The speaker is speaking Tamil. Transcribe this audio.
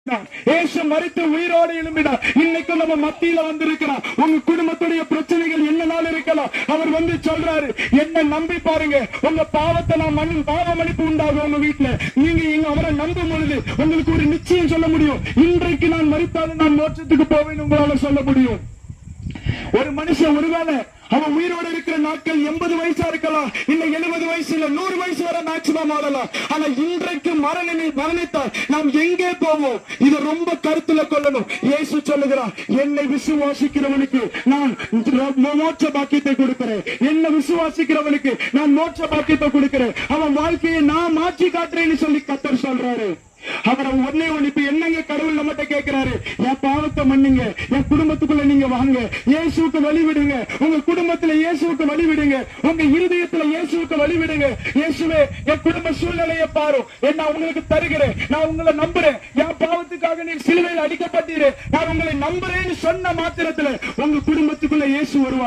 இயேசு மரித்து உயிரோடு எழும்பினார். இன்னைக்கு நம்ம மத்தியில வந்திருக்கிறார். உங்க குடும்பத்துடைய பிரச்சனைகள் என்னனால இருக்கலாம். அவர் வந்து சொல்றாரு, என்ன நம்பி பாருங்க, உங்க பாவத்தை நான் பாவ மன்னிப்பு உண்டாகும். உங்க வீட்டுல நீங்க அவரை நம்பும் பொழுது உங்களுக்கு ஒரு நிச்சயம் சொல்ல முடியும். இன்றைக்கு நான் மரித்தாலும் நான் மோட்சத்துக்கு போவேன் உங்களால சொல்ல முடியும். ஒரு மனுஷன் ஒருவேளை அவன் உயிரோடு இருக்கிற நாட்கள் 80 வயசா இருக்கலாம், இல்ல 70 வயசு, இல்ல 100 வயசு வரை மேக்சிமம் ஆடலாம். ஆனா இன்றைக்கு மரணித்தால் நாம் எங்கே போவோம்? இதை ரொம்ப கருத்துல கொள்ளணும். இயேசு சொல்லுகிறார், என்னை விசுவாசிக்கிறவனுக்கு நான் மோட்ச பாக்கியத்தை கொடுக்கிறேன். என்னை விசுவாசிக்கிறவனுக்கு நான் மோட்ச பாக்கியத்தை கொடுக்கிறேன். அவன் வாழ்க்கையை நான் மாற்றி காட்டுறேன்னு சொல்லி கர்த்தர் சொல்றாரு. அவரை ஒன்னே இப்ப என்னங்க கடவுள் நம்மகிட்ட கேட்கிறாரு, என் பாவத்தை மன்னிங்க, என் குடும்பத்துக்குள்ள நீங்க வாங்க, இயேசுவுக்கு வழி விடுங்க, உங்க குடும்பத்துல இயேசுவுக்கு வழி விடுங்க, உங்க இருதயத்துல இயேசுவுக்கு வழி விடுங்க. இயேசுவே, என் குடும்ப சூழ்நிலையை பாரு, என்ன உங்களுக்கு தருகிறேன், நான் உங்களை நம்புறேன், என் பாவத்துக்காக நீ சிலுவையில் அடிக்கப்பட்டீரு, நான் உங்களை நம்புறேன்னு சொன்ன மாத்திரத்துல உங்க குடும்பத்துக்குள்ள இயேசு வருவார்.